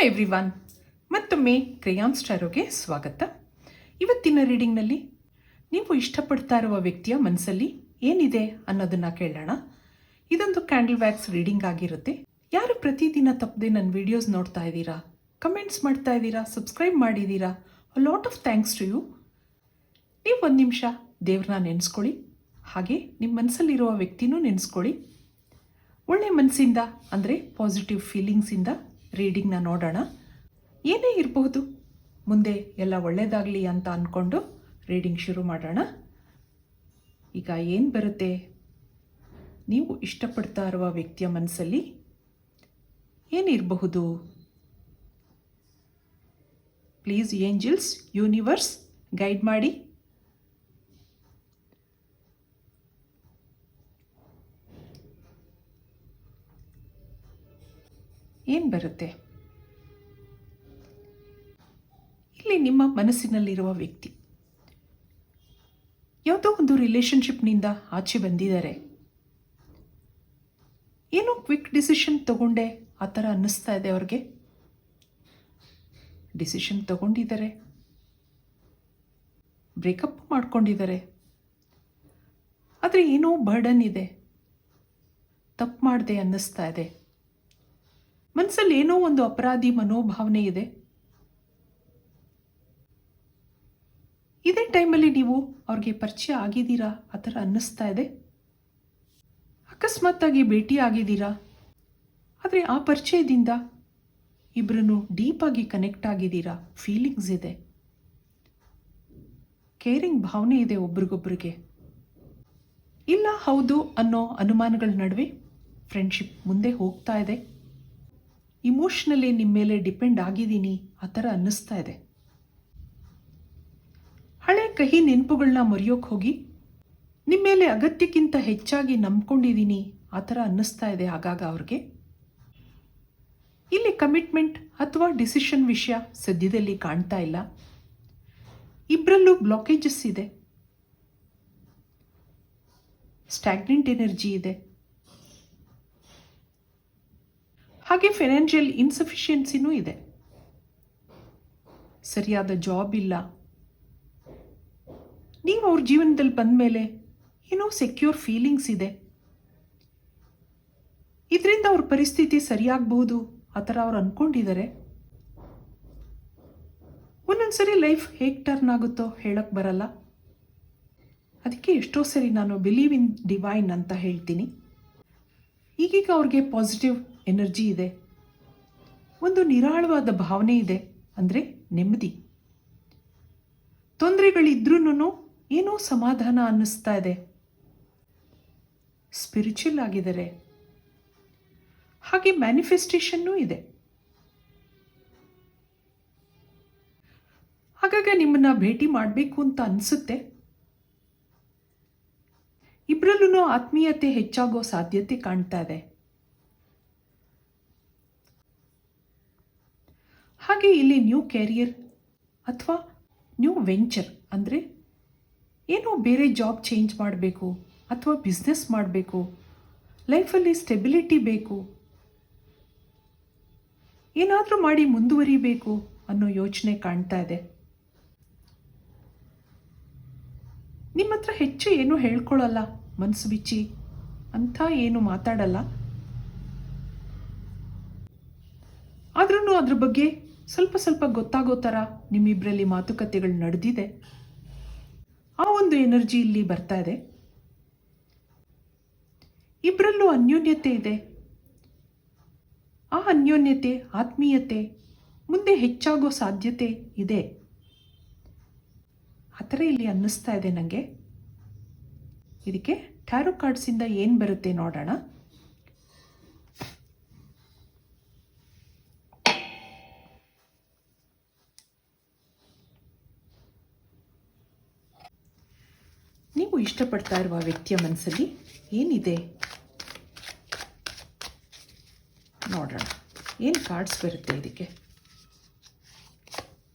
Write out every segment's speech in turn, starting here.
Everyone, ಮತ್ತೊಮ್ಮೆ ಕ್ರೇಯಾನ್ ಸ್ಟಾರೋಗೆ ಸ್ವಾಗತ. ಇವತ್ತಿನ ರೀಡಿಂಗ್ನಲ್ಲಿ ನೀವು ಇಷ್ಟಪಡ್ತಾ ಇರುವ ವ್ಯಕ್ತಿಯ ಮನಸ್ಸಲ್ಲಿ ಏನಿದೆ ಅನ್ನೋದನ್ನು ಕೇಳೋಣ. ಇದೊಂದು ಕ್ಯಾಂಡಲ್ ವ್ಯಾಕ್ಸ್ ರೀಡಿಂಗ್ ಆಗಿರುತ್ತೆ. ಯಾರು ಪ್ರತಿದಿನ ತಪ್ಪದೆ ನನ್ನ ವಿಡಿಯೋಸ್ ನೋಡ್ತಾ ಇದ್ದೀರಾ, ಕಮೆಂಟ್ಸ್ ಮಾಡ್ತಾ ಇದ್ದೀರಾ, ಸಬ್ಸ್ಕ್ರೈಬ್ ಮಾಡಿದ್ದೀರಾ, lot of thanks to you. ನೀವು ಒಂದು ನಿಮಿಷ ದೇವ್ರನ್ನ ನೆನೆಸ್ಕೊಳ್ಳಿ, ಹಾಗೆ ನಿಮ್ಮ ಮನಸ್ಸಲ್ಲಿರುವ ವ್ಯಕ್ತಿನೂ ನೆನೆಸ್ಕೊಳ್ಳಿ. ಒಳ್ಳೆ ಮನಸ್ಸಿಂದ ಅಂದರೆ ಪಾಸಿಟಿವ್ ಫೀಲಿಂಗ್ಸಿಂದ ರೀಡಿಂಗ್ನ ನೋಡೋಣ. ಏನೇ ಇರಬಹುದು, ಮುಂದೆ ಎಲ್ಲ ಒಳ್ಳೆಯದಾಗಲಿ ಅಂತ ಅಂದ್ಕೊಂಡು ರೀಡಿಂಗ್ ಶುರು ಮಾಡೋಣ. ಈಗ ಏನು ಬರುತ್ತೆ, ನೀವು ಇಷ್ಟಪಡ್ತಾ ಇರುವ ವ್ಯಕ್ತಿಯ ಮನಸ್ಸಲ್ಲಿ ಏನಿರಬಹುದು? ಪ್ಲೀಸ್ ಏಂಜಲ್ಸ್, ಯೂನಿವರ್ಸ್ ಗೈಡ್ ಮಾಡಿ. ಏನು ಬರುತ್ತೆ? ಇಲ್ಲಿ ನಿಮ್ಮ ಮನಸ್ಸಿನಲ್ಲಿರುವ ವ್ಯಕ್ತಿ ಯಾವುದೋ ಒಂದು ರಿಲೇಷನ್ಶಿಪ್ನಿಂದ ಆಚೆ ಬಂದಿದ್ದಾರೆ. ಏನೋ ಕ್ವಿಕ್ ಡಿಸಿಷನ್ ತಗೊಂಡೆ ಆ ಥರ ಅನ್ನಿಸ್ತಾ ಇದೆ ಅವ್ರಿಗೆ. ಡಿಸಿಷನ್ ತಗೊಂಡಿದ್ದಾರೆ, ಬ್ರೇಕಪ್ ಮಾಡ್ಕೊಂಡಿದ್ದಾರೆ, ಆದರೆ ಏನೋ ಬರ್ಡನ್ ಇದೆ, ತಪ್ಪು ಮಾಡಿದೆ ಅನ್ನಿಸ್ತಾ ಇದೆ. ಮನಸ್ಸಲ್ಲಿ ಏನೋ ಒಂದು ಅಪರಾಧಿ ಮನೋಭಾವನೆ ಇದೆ. ಇದೇ ಟೈಮಲ್ಲಿ ನೀವು ಅವ್ರಿಗೆ ಪರಿಚಯ ಆಗಿದ್ದೀರಾ ಆ ಥರ ಅನ್ನಿಸ್ತಾ ಇದೆ. ಅಕಸ್ಮಾತ್ತಾಗಿ ಭೇಟಿ ಆಗಿದ್ದೀರಾ, ಆದರೆ ಆ ಪರಿಚಯದಿಂದ ಇಬ್ಬರನ್ನು ಡೀಪಾಗಿ ಕನೆಕ್ಟ್ ಆಗಿದ್ದೀರಾ. ಫೀಲಿಂಗ್ಸ್ ಇದೆ, ಕೇರಿಂಗ್ ಭಾವನೆ ಇದೆ ಒಬ್ರಿಗೊಬ್ರಿಗೆ. ಇಲ್ಲ ಹೌದು ಅನ್ನೋ ಅನುಮಾನಗಳ ನಡುವೆ ಫ್ರೆಂಡ್ಶಿಪ್ ಮುಂದೆ ಹೋಗ್ತಾ ಇದೆ. ಇಮೋಷ್ನಲಿ ನಿಮ್ಮ ಮೇಲೆ ಡಿಪೆಂಡ್ ಆಗಿದ್ದೀನಿ ಆ ಥರ ಅನ್ನಿಸ್ತಾ ಇದೆ. ಹಳೆ ಕಹಿ ನೆನಪುಗಳನ್ನ ಮರೆಯೋಕೆ ಹೋಗಿ ನಿಮ್ಮ ಮೇಲೆ ಅಗತ್ಯಕ್ಕಿಂತ ಹೆಚ್ಚಾಗಿ ನಂಬ್ಕೊಂಡಿದ್ದೀನಿ ಆ ಥರ ಅನ್ನಿಸ್ತಾ ಇದೆ ಆಗಾಗ ಅವ್ರಿಗೆ. ಇಲ್ಲಿ ಕಮಿಟ್ಮೆಂಟ್ ಅಥವಾ ಡಿಸಿಷನ್ ವಿಷಯ ಸದ್ಯದಲ್ಲಿ ಕಾಣ್ತಾ ಇಲ್ಲ. ಇಬ್ಬರಲ್ಲೂ ಬ್ಲಾಕೇಜಸ್ ಇದೆ, ಸ್ಟ್ಯಾಗ್ನೆಂಟ್ ಎನರ್ಜಿ ಇದೆ, ಹಾಗೆ ಫೈನಾನ್ಷಿಯಲ್ ಇನ್ಸಫಿಷಿಯನ್ಸಿನೂ ಇದೆ. ಸರಿಯಾದ ಜಾಬ್ ಇಲ್ಲ. ನೀವು ಅವ್ರ ಜೀವನದಲ್ಲಿ ಬಂದ ಮೇಲೆ ಏನೋ ಸೆಕ್ಯೂರ್ ಫೀಲಿಂಗ್ಸ್ ಇದೆ. ಇದರಿಂದ ಅವ್ರ ಪರಿಸ್ಥಿತಿ ಸರಿಯಾಗಬಹುದು ಆ ಥರ ಅವ್ರು ಅಂದ್ಕೊಂಡಿದ್ದಾರೆ. ಒಂದೊಂದ್ಸರಿ ಲೈಫ್ ಹೇಗೆ ಟರ್ನ್ ಆಗುತ್ತೋ ಹೇಳಕ್ಕೆ ಬರಲ್ಲ. ಅದಕ್ಕೆ ಎಷ್ಟೋ ಸರಿ ನಾನು ಬಿಲೀವ್ ಇನ್ ಡಿವೈನ್ ಅಂತ ಹೇಳ್ತೀನಿ. ಈಗೀಗ ಅವ್ರಿಗೆ ಪಾಸಿಟಿವ್ ಎನರ್ಜಿ ಇದೆ, ಒಂದು ನಿರಾಳವಾದ ಭಾವನೆ ಇದೆ, ಅಂದರೆ ನೆಮ್ಮದಿ. ತೊಂದರೆಗಳಿದ್ರೂ ಏನೋ ಸಮಾಧಾನ ಅನ್ನಿಸ್ತಾ ಇದೆ. ಸ್ಪಿರಿಚುವಲ್ ಆಗಿದ್ದಾರೆ, ಹಾಗೆ ಮ್ಯಾನಿಫೆಸ್ಟೇಷನ್ನೂ ಇದೆ. ಹಾಗಾಗಿ ನಿಮ್ಮನ್ನ ಭೇಟಿ ಮಾಡಬೇಕು ಅಂತ ಅನಿಸುತ್ತೆ. ಇಬ್ಬರಲ್ಲೂ ಆತ್ಮೀಯತೆ ಹೆಚ್ಚಾಗೋ ಸಾಧ್ಯತೆ ಕಾಣ್ತಾ ಇದೆ. ಹಾಗೆ ಇಲ್ಲಿ ನ್ಯೂ ಕ್ಯಾರಿಯರ್ ಅಥವಾ ನ್ಯೂ ವೆಂಚರ್ ಅಂದರೆ ಏನೋ ಬೇರೆ ಜಾಬ್ ಚೇಂಜ್ ಮಾಡಬೇಕು ಅಥವಾ ಬಿಸ್ನೆಸ್ ಮಾಡಬೇಕು, ಲೈಫಲ್ಲಿ ಸ್ಟೆಬಿಲಿಟಿ ಬೇಕು, ಏನಾದರೂ ಮಾಡಿ ಮುಂದುವರಿಬೇಕು ಅನ್ನೋ ಯೋಚನೆ ಕಾಣ್ತಾ ಇದೆ. ನಿಮ್ಮ ಹತ್ರ ಹೆಚ್ಚು ಏನು ಹೇಳ್ಕೊಳ್ಳಲ್ಲ, ಮನಸ್ಸು ಬಿಚ್ಚಿ ಅಂಥ ಏನು ಮಾತಾಡಲ್ಲ. ಆದ್ರೂ ಅದ್ರ ಬಗ್ಗೆ ಸ್ವಲ್ಪ ಸ್ವಲ್ಪ ಗೊತ್ತಾಗೋ ಥರ ನಿಮ್ಮಿಬ್ಬರಲ್ಲಿ ಮಾತುಕತೆಗಳು ನಡೆದಿದೆ. ಆ ಒಂದು ಎನರ್ಜಿ ಇಲ್ಲಿ ಬರ್ತಾ ಇದೆ. ಇಬ್ಬರಲ್ಲೂ ಅನ್ಯೋನ್ಯತೆ ಇದೆ. ಆ ಅನ್ಯೋನ್ಯತೆ, ಆತ್ಮೀಯತೆ ಮುಂದೆ ಹೆಚ್ಚಾಗೋ ಸಾಧ್ಯತೆ ಇದೆ ಆ ಥರ ಇಲ್ಲಿ ಅನ್ನಿಸ್ತಾ ಇದೆ ನನಗೆ. ಇದಕ್ಕೆ ಟ್ಯಾರೋ ಕಾರ್ಡ್ಸಿಂದ ಏನು ಬರುತ್ತೆ ನೋಡೋಣ. ನೀವು ಇಷ್ಟಪಡ್ತಾ ಇರುವ ವ್ಯಕ್ತಿಯ ಮನಸ್ಸಲ್ಲಿ ಏನಿದೆ ನೋಡೋಣ. ಏನು ಕಾರ್ಡ್ಸ್ ಬರುತ್ತೆ ಇದಕ್ಕೆ?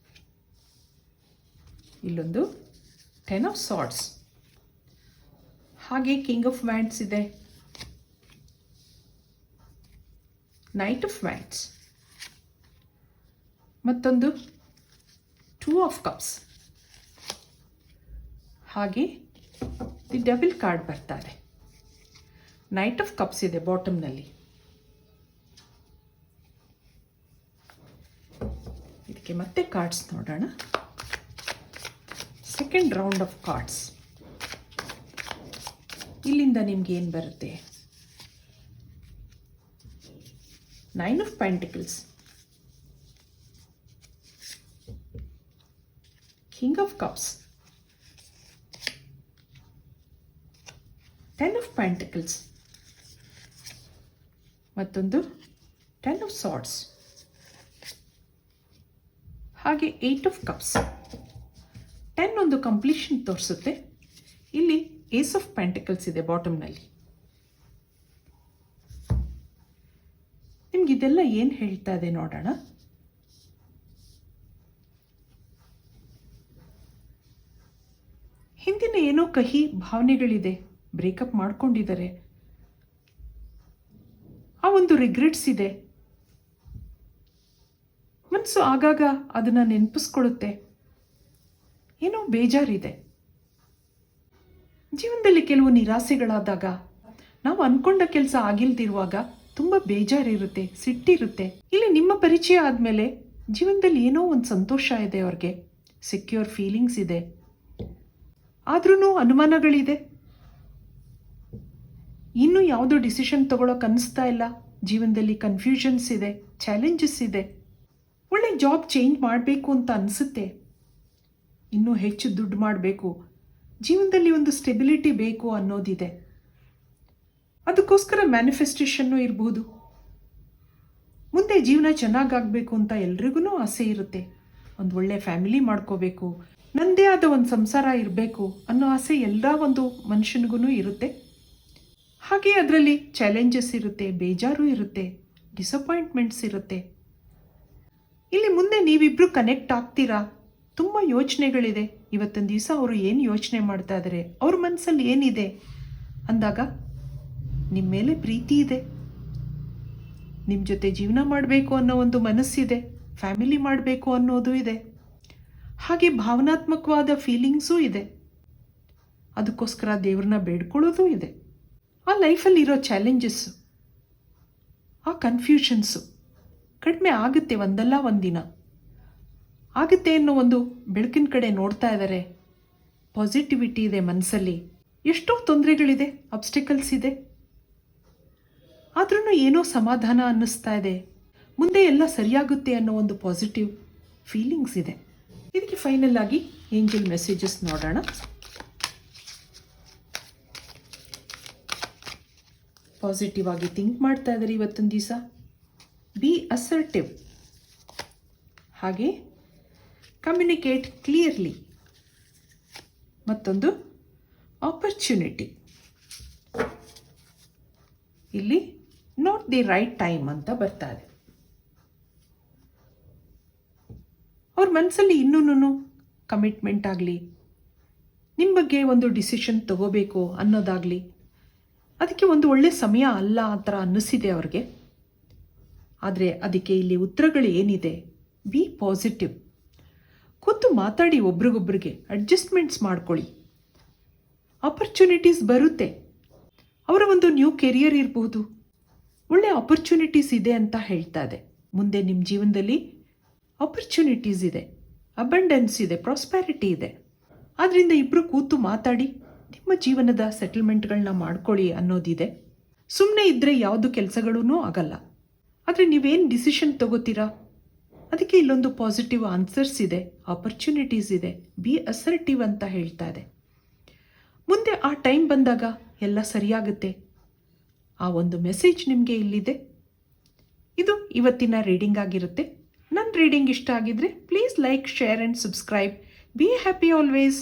ಇಲ್ಲೊಂದು 10 ಆಫ್ ಸಾರ್ಡ್ಸ್, ಹಾಗೆ ಕಿಂಗ್ ಆಫ್ ವ್ಯಾಂಡ್ಸ್ ಇದೆ, ನೈಟ್ ಆಫ್ ವ್ಯಾಂಡ್ಸ್, ಮತ್ತೊಂದು 2 ಆಫ್ ಕಪ್ಸ್. ಹಾಗೆ ದಿ ಡೆವಿಲ್ ಕಾರ್ಡ್ ಬರ್ತಾರೆ. ನೈಟ್ ಆಫ್ ಕಪ್ಸ್ ಇದೆ ಬಾಟಮ್ನಲ್ಲಿ. ಇದಕ್ಕೆ ಮತ್ತೆ ಕಾರ್ಡ್ಸ್ ನೋಡೋಣ. Second round of cards. ಇಲ್ಲಿಂದ ನಿಮ್ಗೆ ಏನು ಬರುತ್ತೆ? 9 of pentacles, king of cups, 10 of pentacles, ಮತ್ತೊಂದು 10 ಆಫ್ ಸಾರ್ಡ್ಸ್, ಹಾಗೆ 8 ಆಫ್ ಕಪ್ಸ್. 10 ಒಂದು ಕಂಪ್ಲೀಷನ್ ತೋರಿಸುತ್ತೆ. ಇಲ್ಲಿ ಏಸ್ ಆಫ್ ಪೆಂಟಿಕಲ್ಸ್ ಇದೆ ಬಾಟಮ್ನಲ್ಲಿ. ನಿಮ್ಗೆ ಇದೆಲ್ಲ ಏನು ಹೇಳ್ತಾ ಇದೆ ನೋಡೋಣ. ಹಿಂದಿನ ಏನೋ ಕಹಿ ಭಾವನೆಗಳಿದೆ, ಬ್ರೇಕಪ್ ಮಾಡ್ಕೊಂಡಿದ್ದಾರೆ, ಆ ಒಂದು ರಿಗ್ರೆಟ್ಸ್ ಇದೆ. ಮನಸ್ಸು ಆಗಾಗ ಅದನ್ನು ನೆನಪಿಸ್ಕೊಳ್ಳುತ್ತೆ. ಏನೋ ಬೇಜಾರಿದೆ. ಜೀವನದಲ್ಲಿ ಕೆಲವು ನಿರಾಸೆಗಳಾದಾಗ, ನಾವು ಅಂದ್ಕೊಂಡ ಕೆಲಸ ಆಗಿಲ್ದಿರುವಾಗ ತುಂಬ ಬೇಜಾರಿರುತ್ತೆ, ಸಿಟ್ಟಿರುತ್ತೆ. ಇಲ್ಲಿ ನಿಮ್ಮ ಪರಿಚಯ ಆದಮೇಲೆ ಜೀವನದಲ್ಲಿ ಏನೋ ಒಂದು ಸಂತೋಷ ಇದೆ, ಅವ್ರಿಗೆ ಸೆಕ್ಯೂರ್ ಫೀಲಿಂಗ್ಸ್ ಇದೆ. ಆದ್ರೂ ಅನುಮಾನಗಳಿದೆ. ಇನ್ನೂ ಯಾವುದೋ ಡಿಸಿಷನ್ ತಗೊಳ್ಳೋಕೆ ಅನ್ನಿಸ್ತಾ ಇಲ್ಲ. ಜೀವನದಲ್ಲಿ ಕನ್ಫ್ಯೂಷನ್ಸ್ ಇದೆ, ಚಾಲೆಂಜಸ್ ಇದೆ. ಒಳ್ಳೆ ಜಾಬ್ ಚೇಂಜ್ ಮಾಡಬೇಕು ಅಂತ ಅನಿಸುತ್ತೆ. ಇನ್ನೂ ಹೆಚ್ಚು ದುಡ್ಡು ಮಾಡಬೇಕು, ಜೀವನದಲ್ಲಿ ಒಂದು ಸ್ಟೆಬಿಲಿಟಿ ಬೇಕು ಅನ್ನೋದಿದೆ. ಅದಕ್ಕೋಸ್ಕರ ಮ್ಯಾನಿಫೆಸ್ಟೇಷನ್ನು ಇರಬಹುದು. ಮುಂದೆ ಜೀವನ ಚೆನ್ನಾಗಾಗಬೇಕು ಅಂತ ಎಲ್ರಿಗೂ ಆಸೆ ಇರುತ್ತೆ. ಒಂದು ಒಳ್ಳೆ ಫ್ಯಾಮಿಲಿ ಮಾಡ್ಕೋಬೇಕು, ನನ್ನದೇ ಆದ ಒಂದು ಸಂಸಾರ ಇರಬೇಕು ಅನ್ನೋ ಆಸೆ ಎಲ್ಲ ಒಂದು ಮನುಷ್ಯನಿಗೂ ಇರುತ್ತೆ. ಹಾಗೆ ಅದರಲ್ಲಿ ಚಾಲೆಂಜಸ್ ಇರುತ್ತೆ, ಬೇಜಾರು ಇರುತ್ತೆ, ಡಿಸಪಾಯಿಂಟ್ಮೆಂಟ್ಸ್ ಇರುತ್ತೆ. ಇಲ್ಲಿ ಮುಂದೆ ನೀವಿಬ್ಬರು ಕನೆಕ್ಟ್ ಆಗ್ತೀರಾ? ತುಂಬ ಯೋಚನೆಗಳಿದೆ. ಇವತ್ತಿನ ದಿವಸ ಅವರು ಏನು ಯೋಚನೆ ಮಾಡ್ತಾ ಇದ್ದಾರೆ, ಅವ್ರ ಮನಸ್ಸಲ್ಲಿ ಏನಿದೆ ಅಂದಾಗ ನಿಮ್ಮ ಮೇಲೆ ಪ್ರೀತಿ ಇದೆ, ನಿಮ್ಮ ಜೊತೆ ಜೀವನ ಮಾಡಬೇಕು ಅನ್ನೋ ಒಂದು ಮನಸ್ಸಿದೆ, ಫ್ಯಾಮಿಲಿ ಮಾಡಬೇಕು ಅನ್ನೋದು ಇದೆ, ಹಾಗೆ ಭಾವನಾತ್ಮಕವಾದ ಫೀಲಿಂಗ್ಸೂ ಇದೆ. ಅದಕ್ಕೋಸ್ಕರ ದೇವ್ರನ್ನ ಬೇಡ್ಕೊಳ್ಳೋದು ಇದೆ. ಆ ಲೈಫಲ್ಲಿ ಇರೋ ಚಾಲೆಂಜಸ್ಸು, ಆ ಕನ್ಫ್ಯೂಷನ್ಸು ಕಡಿಮೆ ಆಗುತ್ತೆ, ಒಂದಲ್ಲ ಒಂದಿನ ಆಗುತ್ತೆ ಅನ್ನೋ ಒಂದು ಬೆಳಕಿನ ಕಡೆ ನೋಡ್ತಾ ಇದ್ದಾರೆ. ಪಾಸಿಟಿವಿಟಿ ಇದೆ ಮನಸ್ಸಲ್ಲಿ. ಎಷ್ಟೋ ತೊಂದರೆಗಳಿದೆ, ಅಬ್ಸ್ಟಿಕಲ್ಸ್ ಇದೆ, ಆದ್ರೂ ಏನೋ ಸಮಾಧಾನ ಅನ್ನಿಸ್ತಾ ಇದೆ. ಮುಂದೆ ಎಲ್ಲ ಸರಿಯಾಗುತ್ತೆ ಅನ್ನೋ ಒಂದು ಪಾಸಿಟಿವ್ ಫೀಲಿಂಗ್ಸ್ ಇದೆ. ಇದಕ್ಕೆ ಫೈನಲ್ ಆಗಿ ಏಂಜಲ್ ಮೆಸೇಜಸ್ ನೋಡೋಣ. ಪಾಸಿಟಿವ್ ಆಗಿ ಥಿಂಕ್ ಮಾಡ್ತಾ ಇದ್ದಾರೆ ಇವತ್ತೊಂದು ದಿವಸ. ಬಿ ಅಸರ್ಟಿವ್, ಹಾಗೆ ಕಮ್ಯುನಿಕೇಟ್ ಕ್ಲಿಯರ್ಲಿ, ಮತ್ತೊಂದು ಆಪರ್ಚುನಿಟಿ. ಇಲ್ಲಿ ನಾಟ್ ದಿ ರೈಟ್ ಟೈಮ್ ಅಂತ ಬರ್ತಾ ಇದೆ. ಅವ್ರ ಮನಸ್ಸಲ್ಲಿ ಇನ್ನೂ ಕಮಿಟ್ಮೆಂಟ್ ಆಗಲಿ, ನಿಮ್ಮ ಬಗ್ಗೆ ಒಂದು ಡಿಸಿಷನ್ ತಗೋಬೇಕು ಅನ್ನೋದಾಗಲಿ, ಅದಕ್ಕೆ ಒಂದು ಒಳ್ಳೆ ಸಮಯ ಅಲ್ಲ ಆ ಥರ ಅನ್ನಿಸಿದೆ ಅವ್ರಿಗೆ. ಆದರೆ ಅದಕ್ಕೆ ಇಲ್ಲಿ ಉತ್ತರಗಳು ಏನಿದೆ? B positive. ಕೂತು ಮಾತಾಡಿ, ಒಬ್ರಿಗೊಬ್ರಿಗೆ ಅಡ್ಜಸ್ಟ್ಮೆಂಟ್ಸ್ ಮಾಡ್ಕೊಳ್ಳಿ. ಆಪರ್ಚುನಿಟೀಸ್ ಬರುತ್ತೆ. ಅವರ ಒಂದು ನ್ಯೂ ಕೆರಿಯರ್ ಇರಬಹುದು, ಒಳ್ಳೆ ಆಪರ್ಚುನಿಟೀಸ್ ಇದೆ ಅಂತ ಹೇಳ್ತಾ ಇದೆ. ಮುಂದೆ ನಿಮ್ಮ ಜೀವನದಲ್ಲಿ ಆಪರ್ಚುನಿಟೀಸ್ ಇದೆ, ಅಬಂಡೆನ್ಸ್ ಇದೆ, ಪ್ರಾಸ್ಪ್ಯಾರಿಟಿ ಇದೆ. ಆದ್ದರಿಂದ ಇಬ್ಬರು ಕೂತು ಮಾತಾಡಿ ನಿಮ್ಮ ಜೀವನದ ಸೆಟಲ್ಮೆಂಟ್ಗಳನ್ನ ಮಾಡ್ಕೊಳ್ಳಿ ಅನ್ನೋದಿದೆ. ಸುಮ್ಮನೆ ಇದ್ದರೆ ಯಾವುದು ಕೆಲಸಗಳೂ ಆಗಲ್ಲ. ಆದರೆ ನೀವೇನು ಡಿಸಿಷನ್ ತಗೋತೀರಾ ಅದಕ್ಕೆ ಇಲ್ಲೊಂದು ಪಾಸಿಟಿವ್ ಆನ್ಸರ್ಸ್ ಇದೆ, ಆಪರ್ಚುನಿಟೀಸ್ ಇದೆ. ಬಿ ಅಸರ್ಟಿವ್ ಅಂತ ಹೇಳ್ತಾ ಇದೆ. ಮುಂದೆ ಆ ಟೈಮ್ ಬಂದಾಗ ಎಲ್ಲ ಸರಿಯಾಗುತ್ತೆ. ಆ ಒಂದು ಮೆಸೇಜ್ ನಿಮಗೆ ಇಲ್ಲಿದೆ. ಇದು ಇವತ್ತಿನ ರೀಡಿಂಗ್ ಆಗಿರುತ್ತೆ. ನನ್ನ ರೀಡಿಂಗ್ ಇಷ್ಟ ಆಗಿದ್ರೆ please like, share and subscribe. Be happy always.